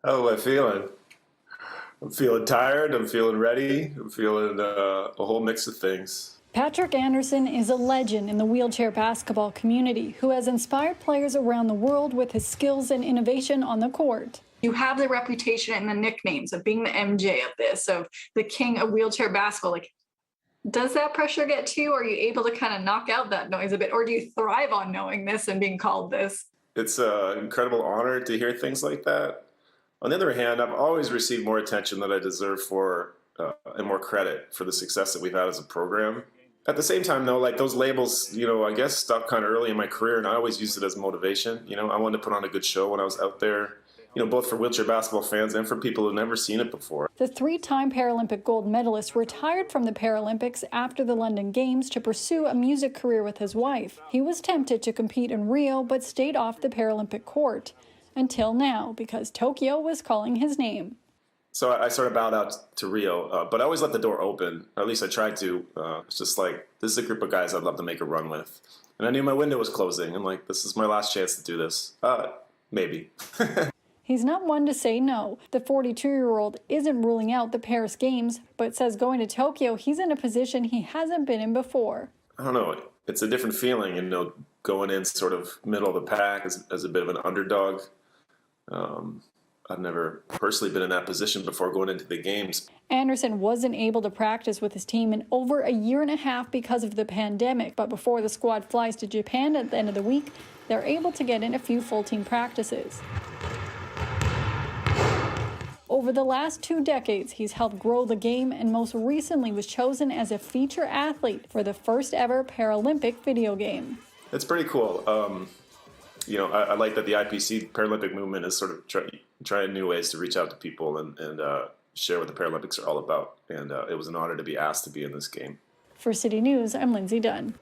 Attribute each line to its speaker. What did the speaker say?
Speaker 1: How am I feeling? I'm feeling tired. I'm feeling ready. I'm feeling a whole mix of things.
Speaker 2: Patrick Anderson is a legend in the wheelchair basketball community who has inspired players around the world with his skills and innovation on the court.
Speaker 3: You have the reputation and the nicknames of being the MJ of this, of the king of wheelchair basketball. Like, does that pressure get to you? Are you able to kind of knock out that noise a bit? Or do you thrive on knowing this and being called this?
Speaker 1: It's an incredible honor to hear things like that. On the other hand, I've always received more attention than I deserve for and more credit for the success that we've had as a program. At the same time, though, like those labels, I guess stuck kind of early in my career, and I always used it as motivation. I wanted to put on a good show when I was out there, both for wheelchair basketball fans and for people who've never seen it before.
Speaker 2: The three-time Paralympic gold medalist retired from the Paralympics after the London Games to pursue a music career with his wife. He was tempted to compete in Rio, but stayed off the Paralympic court. Until now, because Tokyo was calling his name.
Speaker 1: So I sort of bowed out to Rio, but I always left the door open, or at least I tried to. It's just like, this is a group of guys I'd love to make a run with. And I knew my window was closing. I'm like, this is my last chance to do this. Maybe.
Speaker 2: He's not one to say no. The 42-year-old isn't ruling out the Paris Games, but says going to Tokyo, he's in a position he hasn't been in before.
Speaker 1: I don't know. It's a different feeling, going in sort of middle of the pack as a bit of an underdog. I've never personally been in that position before going into the games.
Speaker 2: Anderson wasn't able to practice with his team in over a year and a half because of the pandemic, but before the squad flies to Japan at the end of the week, they're able to get in a few full team practices. Over the last 2 decades, he's helped grow the game and most recently was chosen as a feature athlete for the first ever Paralympic video game.
Speaker 1: It's pretty cool. I like that the IPC Paralympic movement is sort of trying new ways to reach out to people and share what the Paralympics are all about. And it was an honor to be asked to be in this game.
Speaker 2: For City News, I'm Lindsay Dunn.